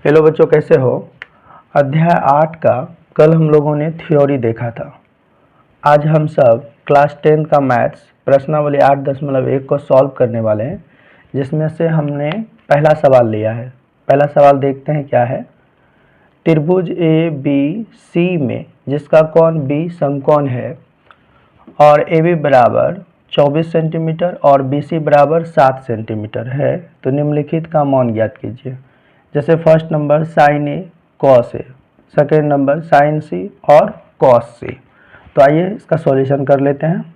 Hello बच्चों, कैसे हो। अध्याय 8 का कल हम लोगों ने थ्योरी देखा था। आज हम सब क्लास 10 का मैथ्स प्रश्नावली 8.1 को सॉल्व करने वाले हैं, जिसमें से हमने पहला सवाल लिया है। पहला सवाल देखते हैं क्या है। त्रिभुज ए बी सी में जिसका कोण बी समकोण है और ए बी बराबर 24 सेंटीमीटर और बी सी बराबर 7 सेंटीमीटर है, तो निम्नलिखित का मान ज्ञात कीजिए। जैसे first number sign A cos A, second number sign सी और कॉस सी। तो आइए इसका सॉल्यूशन कर लेते हैं।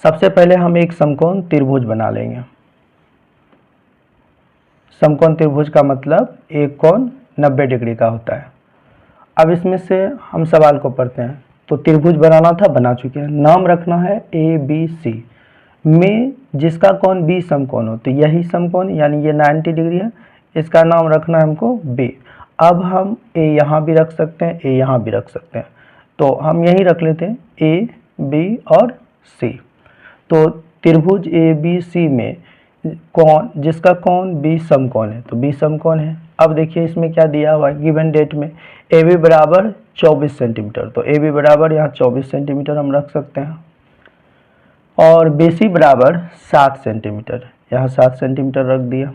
सबसे पहले हम एक समकोण त्रिभुज बना लेंगे। समकोण त्रिभुज का मतलब एक कोण 90 डिग्री का होता है। अब इसमें से हम सवाल को पढ़ते हैं। तो त्रिभुज बनाना था, बना चुके हैं। नाम रखना है ए बी सी में जिसका कोण बी समकोण हो, तो यही समकोण यानी ये 90 डिग्री है, इसका नाम रखना है हमको बी। अब हम ए यहाँ भी रख सकते हैं, ए यहाँ भी रख सकते हैं, तो हम यही रख लेते हैं ए बी और सी। तो त्रिभुज ए बी सी में कोण जिसका कोण बी समकोण है, तो बी समकोण है। अब देखिए इसमें क्या दिया हुआ है गिवन डेट में, ए बी बराबर 24 सेंटीमीटर, तो ए बी बराबर यहाँ 24 सेंटीमीटर हम रख सकते हैं और बी सी बराबर 7 सेंटीमीटर, यहाँ 7 सेंटीमीटर रख दिया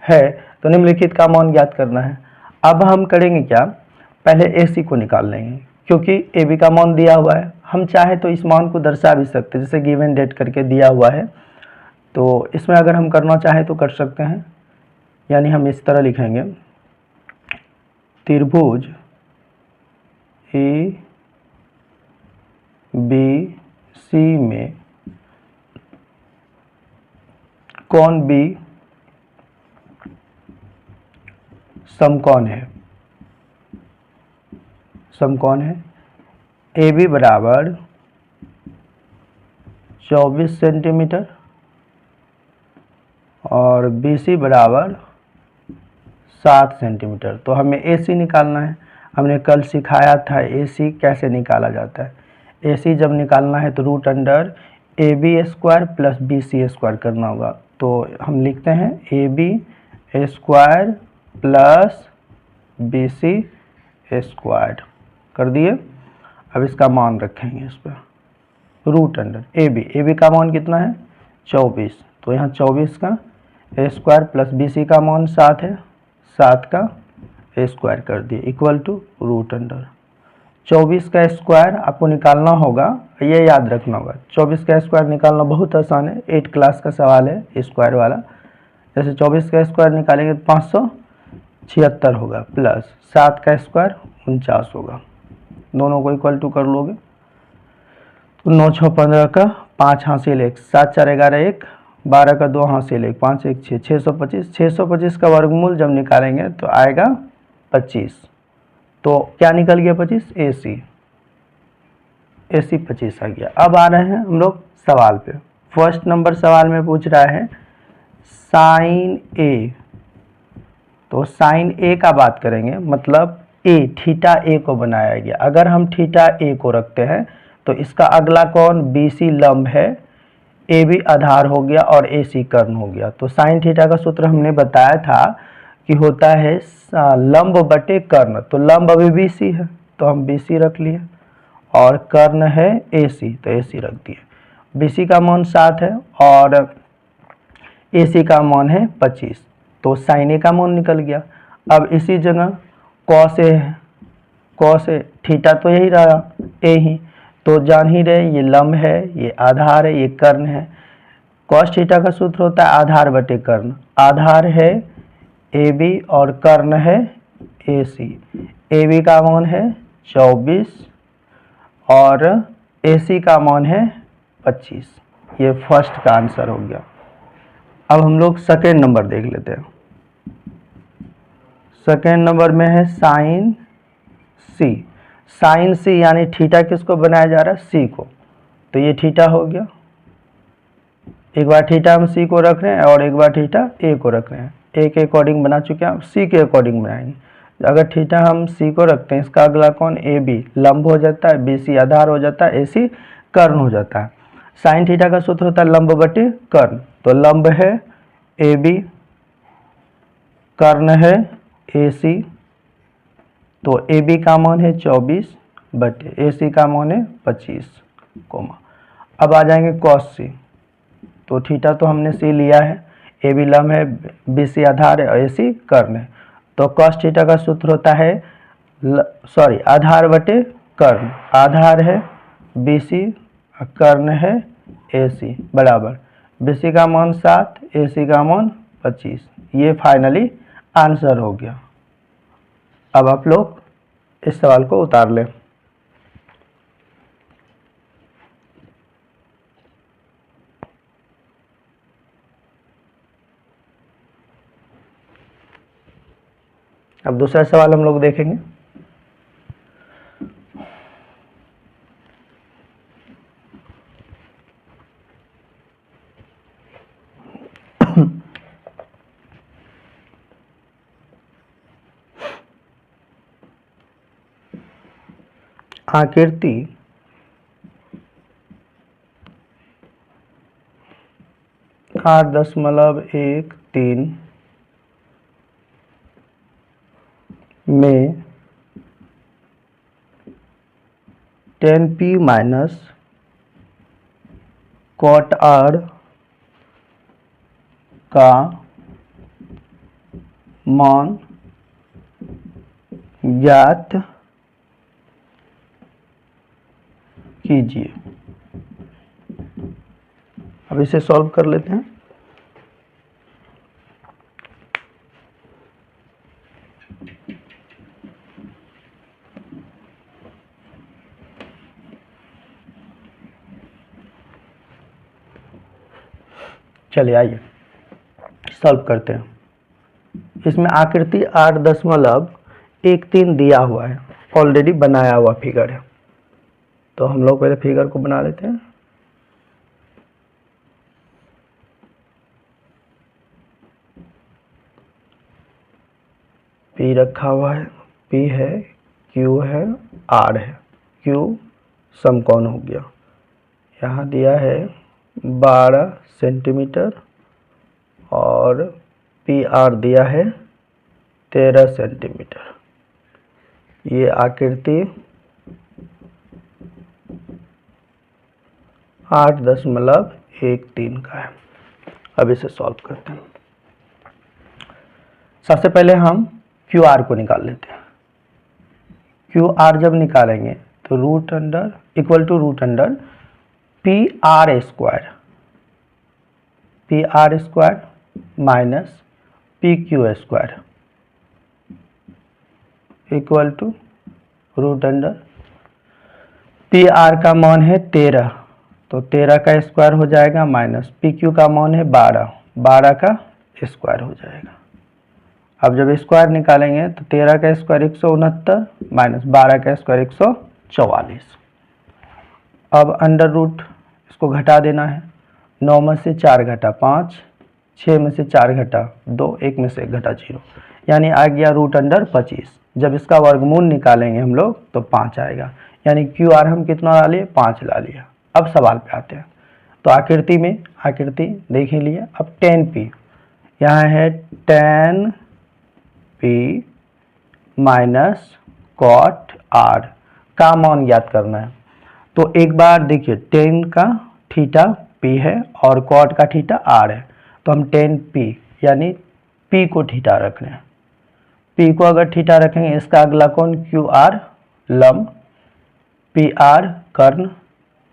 है। तो निम्नलिखित का मान ज्ञात करना है। अब हम करेंगे क्या, पहले ए सी को निकाल लेंगे, क्योंकि ए बी का मान दिया हुआ है। हम चाहे तो इस मान को दर्शा भी सकते हैं, जैसे गिवन डेट करके दिया हुआ है, तो इसमें अगर हम करना चाहे तो कर सकते हैं। यानी हम इस तरह लिखेंगे, त्रिभुज ए बी सी में कोण बी समकोण है। समकोण है। ए बी बराबर 24 सेंटीमीटर और बी सी बराबर 7 सेंटीमीटर। तो हमें ए सी निकालना है। हमने कल सिखाया था ए सी कैसे निकाला जाता है। ए सी जब निकालना है तो root under A B square plus B C square करना होगा। तो हम लिखते हैं A B square plus B C square कर दिए। अब इसका मान रखेंगे इस पर रूट अंडर ए बी का मान कितना है 24, तो यहाँ 24 का स्क्वायर प्लस बी सी का मान 7 है, 7 का स्क्वायर कर दिए इक्वल टू रूट अंडर 24 का स्क्वायर आपको निकालना होगा। ये याद रखना होगा, 24 का स्क्वायर निकालना बहुत आसान है, 8 क्लास का सवाल है स्क्वायर वाला। जैसे 24 का स्क्वायर निकालेंगे तो 576 होगा प्लस 7 का स्क्वायर 49 होगा। दोनों को इक्वल टू कर लोगे तो 9 6 15 का 5 हासिल 1, 7 4 11 1, 12 का 2 हासिल 1, 5 1 6, 625। 625 का वर्गमूल जब निकालेंगे तो आएगा 25। तो क्या निकल गया 25, ए सी 25 आ गया। अब आ रहे हैं हम लोग सवाल पे। फर्स्ट नंबर सवाल में पूछ रहा है साइन ए, तो साइन ए का बात करेंगे, मतलब ए थीटा ए को बनाया गया। अगर हम थीटा ए को रखते हैं तो इसका अगला कोण बी सी लंब है, ए बी आधार हो गया और ए सी कर्ण हो गया। तो साइन थीटा का सूत्र हमने बताया था कि होता है लंब बटे कर्ण। तो लंब अभी बी सी है तो हम बी सी रख लिए और कर्ण है ए सी, तो ए सी रख दिए। बी सी का मान 7 है और ए सी का मान है 25, तो साइन ए का मान निकल गया। अब इसी जगह कॉस ए है, कॉस ए थीटा तो यही रहा ए ही, तो जान ही रहे ये लंब है, ये आधार है, ये कर्ण है। कॉस थीटा का सूत्र होता है आधार बटे कर्ण। आधार है ए बी और कर्ण है ए सी। ए बी का मान है 24 और ए सी का मान है 25। ये फर्स्ट का आंसर हो गया। अब हम लोग सेकेंड नंबर देख लेते हैं। सेकेंड नंबर में है साइन सी। साइन सी यानी थीटा किसको बनाया जा रहा है, सी को, तो ये थीटा हो गया। एक बार थीटा हम सी को रख रहे हैं और एक बार थीटा ए को रख रहे हैं। ए के अकॉर्डिंग बना चुके हैं, हम सी के अकॉर्डिंग बनाएंगे। अगर थीटा हम सी को रखते हैं, इसका अगला कोण ए बी लंब हो जाता है, बी सी आधार हो जाता है, ए सी कर्ण हो जाता है। साइन थीटा का सूत्र होता है लंब बटे कर्ण, तो लंब है ए बी कर्ण है AC, तो AB का मान है 24 बटे AC का मान है 25 कोमा। अब आ जाएंगे cos C, तो थीटा तो हमने C लिया है, AB लंब है, BC आधार है और AC कर्ण है, तो cos थीटा का सूत्र होता है आधार बटे कर्ण, आधार है BC और कर्ण है AC बराबर BC का मान 7, AC का मान 25। ये फाइनली आंसर हो गया। अब आप लोग इस सवाल को उतार लें। अब दूसरा सवाल हम लोग देखेंगे। आकृति आठ 8.13 में 10p माइनस cot r का मान ज्ञात कीजिए। अब इसे सॉल्व कर लेते हैं। चलिए आइए सॉल्व करते हैं। इसमें आकृति 8.13 दिया हुआ है, ऑलरेडी बनाया हुआ फिगर है, तो हम लोग पहले फिगर को बना लेते हैं। P रखा हुआ है, P है, Q है, R है, Q समकोण हो गया। यहाँ दिया है 12 सेंटीमीटर और PR दिया है 13 सेंटीमीटर। ये आकृति 8.13 का है। अब इसे सॉल्व करते हैं। सबसे पहले हम QR को निकाल लेते हैं। QR जब निकालेंगे तो root under equal to root under PR square minus PQ square equal to root under PR का मान है 13, तो 13 का स्क्वायर हो जाएगा माइनस PQ का मान है 12, 12 का स्क्वायर हो जाएगा। अब जब स्क्वायर निकालेंगे तो 13 का स्क्वायर 169 माइनस 12 का स्क्वायर 144। अब अंडर रूट इसको घटा देना है। 9 में से 4 घटा 5, 6 में से 4 घटा 2, 1 में से 1 घटा 0, यानी आ गया रूट अंडर 25। जब इसका वर्गमूल निकालेंगे हम लोग तो 5 आएगा, यानी QR हम कितना ला लिए, 5 ला लिया। अब सवाल पे आते हैं। तो आकृति में आकृति देख ही लिए। अब 10p यहाँ है 10p माइनस cot r का मान ज्ञात करना है। तो एक बार देखिए 10 का थीटा p है और cot का थीटा r है, तो हम 10p यानी p को थीटा रख रहे हैं। p को अगर थीटा रखेंगे, इसका अगला कौन QR लंब, PR कर्ण,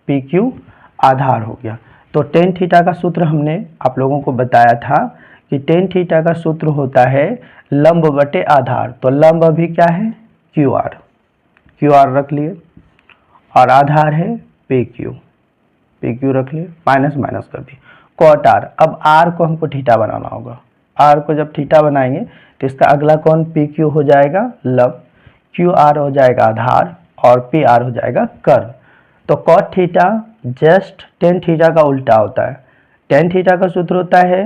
PQ आधार हो गया। तो टेन थीटा का सूत्र हमने आप लोगों को बताया था कि टेन थीटा का सूत्र होता है लंब बटे आधार। तो लंब अभी क्या है QR रख लिए और आधार है PQ रख लिए, माइनस माइनस कर दिए। cot r, अब r को हमको थीटा बनाना होगा। r को जब थीटा बनाएंगे तो इसका अगला कौन PQ हो जाएगा लंब, QR हो जाएगा आधार और PR हो जाएगा कर्ण। तो cot theta just tan theta का उल्टा होता है। टेन थीटा का सूत्र होता है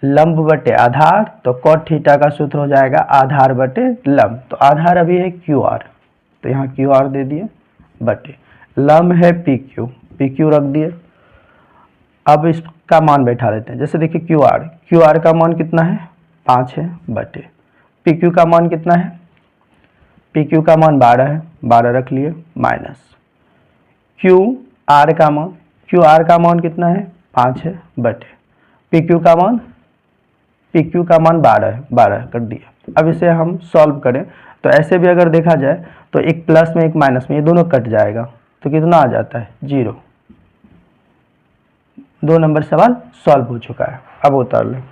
लंब बटे आधार, तो cot थीटा का सूत्र हो जाएगा आधार बटे लंब। तो आधार अभी है QR, तो यहाँ QR दे दिए बटे लंब है PQ रख दिए। अब इसका मान बैठा लेते हैं। जैसे देखिए QR का मान कितना है 5 है बटे पी क्यू का मान कितना है, पी क्यू का मान 12 है, 12 रख लिए, माइनस क्यू आर का मान, क्यू आर का मान कितना है 5 है, बटे पी क्यू का मान, पी क्यू का मान 12 है, 12 कर दिया। अब इसे हम सॉल्व करें तो ऐसे भी अगर देखा जाए तो एक प्लस में एक माइनस में ये दोनों कट जाएगा, तो कितना आ जाता है 0। 2 नंबर सवाल सॉल्व हो चुका है। अब उतार लें।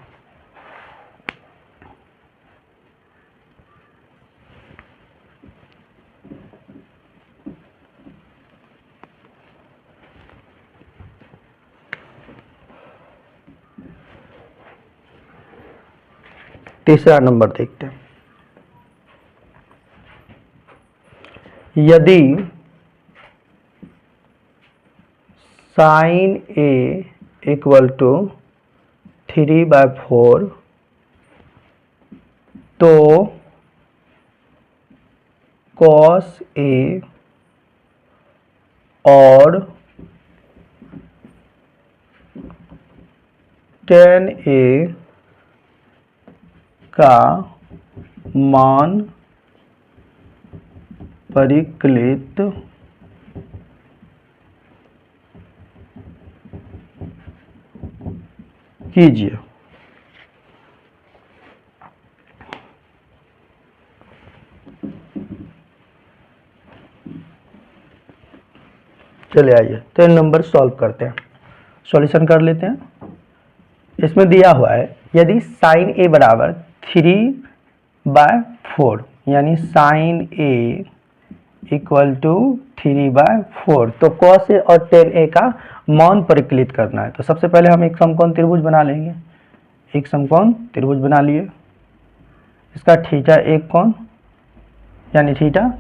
तीसरा नंबर देखते हैं। यदि साइन ए इक्वल टू 3/4 तो कॉस ए और टेन ए का मान परिकलित कीजिए। चलिए आइए 3 नंबर सॉल्व करते हैं, सॉल्यूशन कर लेते हैं। इसमें दिया हुआ है यदि साइन ए बराबर 3/4 यानी साइन ए इक्वल टू 3/4 तो कॉस ए और टेन ए का मान परिकलित करना है। तो सबसे पहले हम एक समकोण त्रिभुज बना लेंगे, एक समकोण त्रिभुज बना लिए, इसका थीटा एक कोण यानी थीटा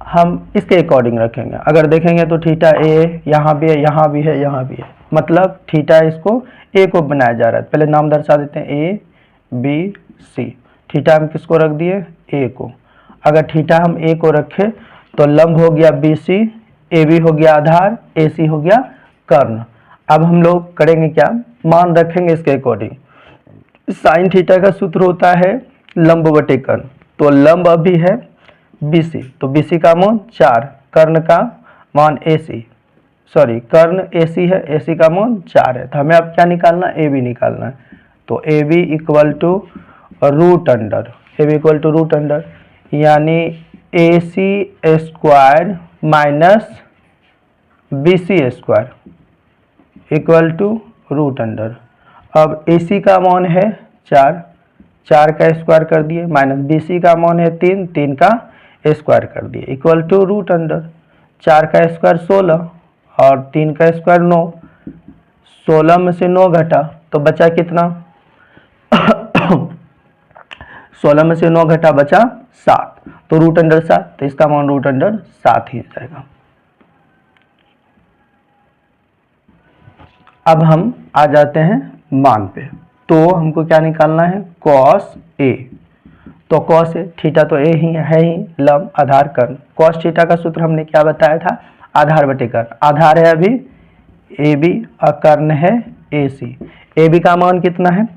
हम इसके अकॉर्डिंग रखेंगे। अगर देखेंगे तो थीटा ए यहाँ भी है, यहाँ भी है, यहाँ भी है, मतलब थीटा इसको ए को बनाया जा रहा है। पहले नाम दर्शा देते हैं ए बी सी, थीटा हम किसको रख दिए ए को। अगर थीटा हम ए को रखें तो लंब हो गया बी सी, ए बी हो गया आधार, ए सी हो गया कर्ण। अब हम लोग करेंगे क्या, मान रखेंगे इसके अकॉर्डिंग। साइन थीटा का सूत्र होता है लंब बटे कर्ण, तो लंब अभी है BC, तो BC का मान 4, कर्ण का मान AC, सॉरी कर्ण AC है, AC का मान 4 है। तो हमें अब क्या निकालना है, AB निकालना है। तो AB equal to root under, AB equal to root under यानी AC square minus BC square equal to root under. अब AC का मान है 4, 4 का स्क्वायर कर दिए, माइनस BC का मान है 3, 3 का स्क्वायर कर दिए इक्वल टू रूट अंडर। 4 का स्क्वायर 16 और 3 का स्क्वायर 9, 16 में से 9 घटा तो बचा कितना 16 में से 9 घटा बचा 7, तो रूट अंडर 7, तो इसका मान रूट अंडर 7 ही जाएगा। अब हम आ जाते हैं मान पे, तो हमको क्या निकालना है कॉस ए, तो कॉस ए थीटा तो ए ही है ही, लंब आधार कर्ण। कॉस थीटा का सूत्र हमने क्या बताया था, आधार बटे कर्ण। आधार है अभी ए बी और कर्ण है ए सी। ए बी का मान कितना है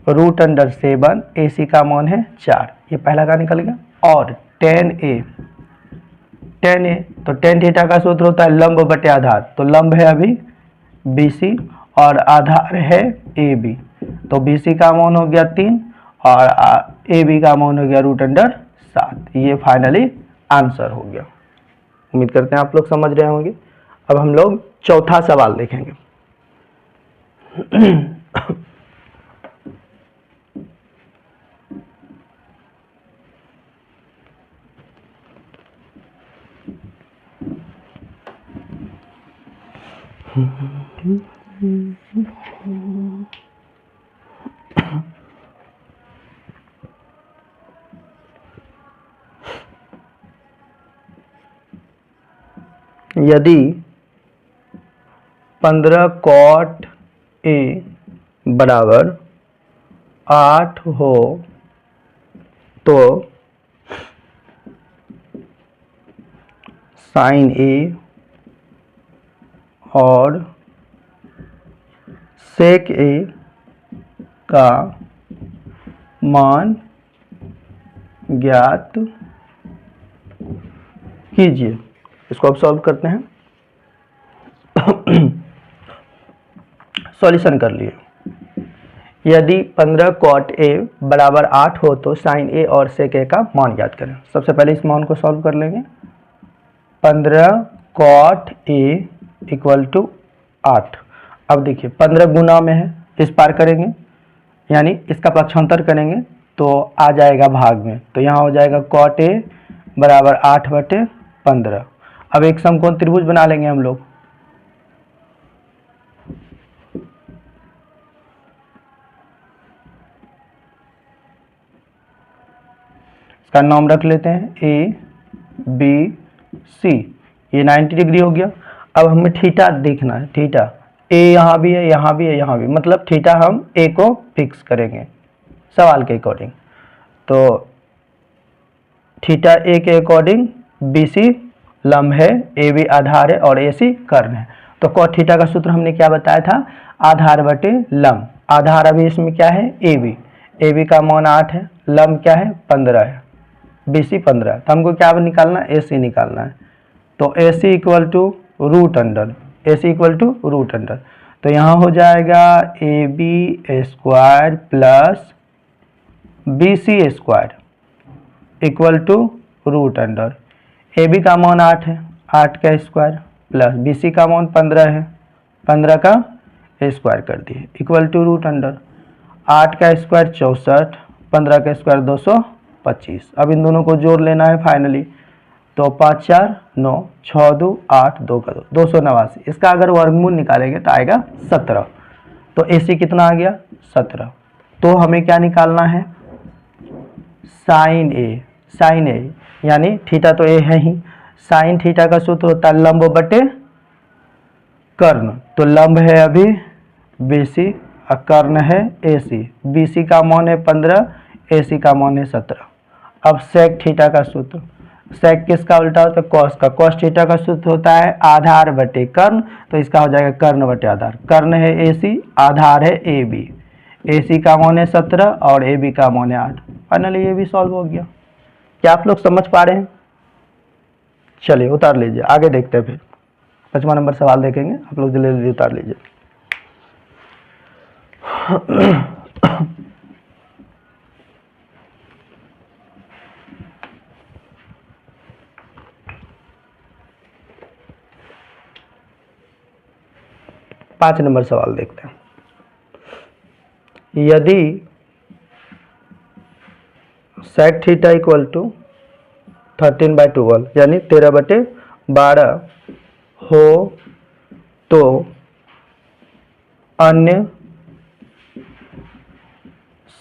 रूट अंडर 7, ए सी का मान है 4, ये पहला का निकल गया। और टेन ए, तो टेन थीटा का सूत्र होता है लंब बटे आधार, तो लंब है अभी बी सी और आधार है ए बी, तो बी सी का मान हो गया 3 और ए बी का मान हो गया रूट अंडर 7। ये फाइनली आंसर हो गया। उम्मीद करते हैं आप लोग समझ रहे होंगे। अब हम लोग चौथा सवाल देखेंगे। यदि 15 कॉट ए बराबर 8 हो तो साइन ए और सेक ए का मान ज्ञात कीजिए। इसको अब सॉल्व करते हैं। सॉल्यूशन कर लिए। यदि 15 cot a बराबर 8 हो तो sin a और sec a का मान ज्ञात करें। सबसे पहले इस मान को सॉल्व कर लेंगे। 15 cot a इक्वल टू 8। अब देखिए 15 गुना में है, इस पार करेंगे यानी इसका पक्षांतर करेंगे तो आ जाएगा भाग में, तो यहाँ हो जाएगा cot a बराबर 8/15। अब एक समकोण त्रिभुज बना लेंगे हम लोग। इसका नाम रख लेते हैं A B C। ये 90 डिग्री हो गया। अब हमें थीटा देखना है। थीटा A यहाँ भी है, यहाँ भी है, यहाँ भी, मतलब थीटा हम A को फिक्स करेंगे सवाल के अकॉर्डिंग। तो थीटा A के अकॉर्डिंग BC लंब है, AB आधार है और AC कर्ण है। तो cot थीटा का सूत्र हमने क्या बताया था? आधार बटे लंब। आधार अभी इसमें क्या है? AB। AB का मान 8 है, लंब क्या है? 15 है, BC 15 है। तो हमको क्या निकालना है? AC निकालना है। तो AC equal to root under, AC equal to root under. तो यहाँ हो जाएगा AB square plus BC square equal to root under. AB का मान 8 है, 8 का स्क्वायर प्लस BC का मान 15 है, 15 का स्क्वायर कर दिए इक्वल टू रूट अंडर। 8 का स्क्वायर 64, 15 का स्क्वायर 225। अब इन दोनों को जोड़ लेना है फाइनली। तो 5 4 9, 6 2 8, 2 का 2, 289। इसका अगर वर्गमूल निकालेंगे तो आएगा 17। तो AC कितना आ गया? 17। तो हमें क्या निकालना है? Sine A। साइन A यानी थीटा तो A है ही, साइन थीटा का सूत्र होता है लंब बटे कर्ण। तो लंब है अभी BC और कर्ण है AC। BC का मान है 15, AC का मान है 17। अब सेक थीटा का सूत्र, सेक किसका उल्टा होता है? कॉस का। कॉस थीटा का सूत्र होता है आधार बटे कर्ण, तो इसका हो जाएगा कर्ण बटे आधार। कर्ण है AC, आधार है AB। AC का मान है 17 और AB का मान है 8। फाइनली ये भी सॉल्व हो गया। क्या आप लोग समझ पा रहे हैं? चलिए उतार लीजिए, आगे देखते हैं। फिर 5वां नंबर सवाल देखेंगे, आप लोग जल्दी जल्दी उतार लीजिए। पाँच नंबर सवाल देखते हैं। यदि सेक थीटा इक्वल टू 13/12 यानी 13/12 हो तो अन्य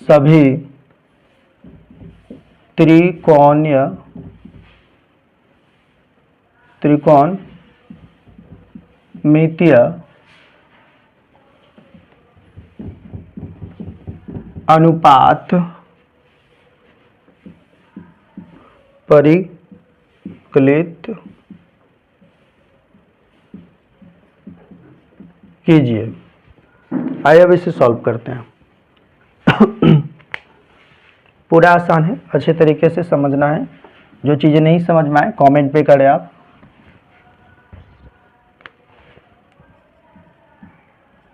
सभी त्रिकोणमितीय अनुपात परिकलित कीजिए। आइए अब इसे सॉल्व करते हैं। पूरा आसान है, अच्छे तरीके से समझना है। जो चीज़ें नहीं समझ में आए कमेंट पे करें आप।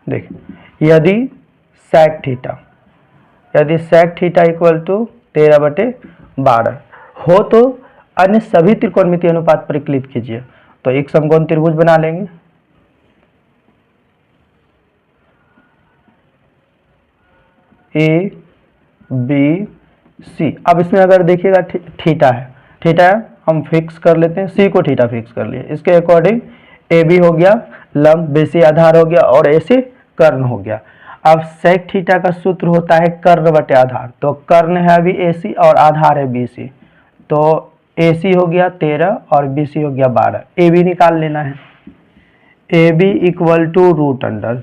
देखिए यदि सेक थीटा इक्वल टू 13/12 हो तो अन्य सभी त्रिकोणमितीय अनुपात परिकलित कीजिए। तो एक समकोण त्रिभुज बना लेंगे। A B C। अब इसमें अगर देखिएगा थीटा है, थीटा हम फिक्स कर लेते हैं, C को थीटा फिक्स कर लिए। इसके अकॉर्डिंग AB हो गया लंब, BC आधार हो गया और AC कर्ण हो गया। अब सेक थीटा का सूत्र होता है कर्ण बटे आधार। तो कर्ण है अभी AC और आधार है BC। तो AC हो गया 13 और BC हो गया 12। AB निकाल लेना है। AB equal to root under,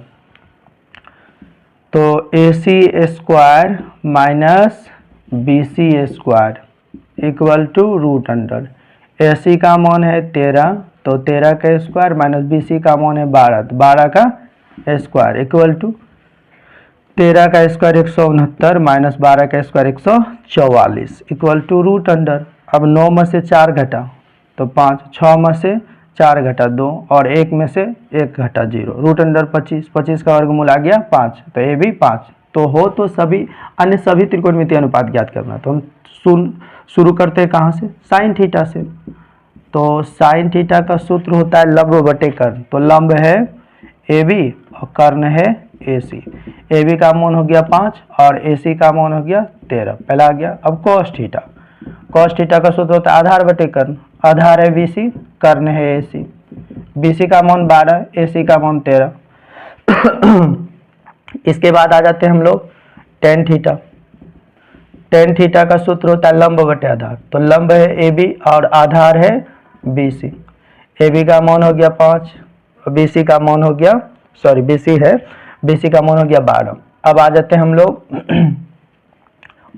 तो AC square minus BC square equal to root under. AC का मान है 13, तो 13 का स्क्वायर माइनस BC का मान है 12, तो 12 का स्क्वायर इक्वल टू 13 का स्क्वायर 169 माइनस 12 का square 144 equal to root under. अब 9 में से 4 घटा तो 5, 6 में से 4 घटा 2 और 1 में से 1 घटा 0, रूट अंडर 25, 25 का वर्गमूल आ गया 5, तो ये भी 5 तो हो। तो सभी अन्य सभी त्रिकोणमितीय अनुपात ज्ञात करना। तो हम शुरू करते हैं कहाँ से, साइन थीटा से। तो साइन थीटा का सूत्र होता है लंब बटे कर्ण। तो लंब है ए बी और कर्ण है ए सी। ए बी का मान हो गया 5 और ए सी का मान हो गया 13, पहला आ गया। अब कॉस थीटा, कॉस थीटा का सूत्र होता है आधार बटे कर्ण। आधार है बी सी, कर्ण है ए सी। बी सी का मान 12, ए सी का मान 13। इसके बाद आ जाते हैं हम लोग टेन थीटा। टेन थीटा का सूत्र होता है लंब बटे आधार। तो लंब है ए बी और आधार है बी सी। ए बी का मान हो गया 5, बी सी का मान हो गया, सॉरी बी सी है, बी सी का मान हो गया 12। अब आ जाते हैं हम लोग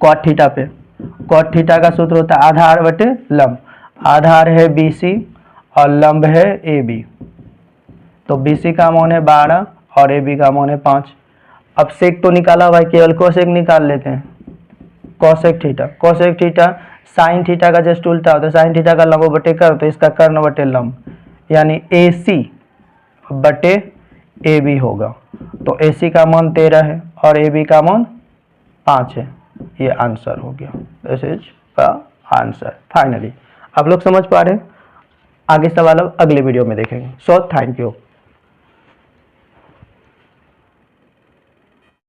कॉट थीटा पे। कॉट थीटा का सूत्र होता है आधार बटे लंब। आधार है बी सी और लंब है ए बी। तो बी सी का मान है 12 और ए बी का मान है 5। अब सेक तो निकाला भाई, केवल कोसेक निकाल लेते हैं। Cosec theta, cosec theta sine theta का जस्ट उल्टा होता है। साइन थीटा का लंब बटे कर्ण, तो इसका कर्ण बटे लंब, यानी ए सी बटे ए बी होगा। तो ए सी का मान 13 है और ए बी का मान 5 है। ये आंसर हो गया, this is the answer finally. आप लोग समझ पा रहे हैं? आगे सवाल अब अगले वीडियो में देखेंगे। So thank you.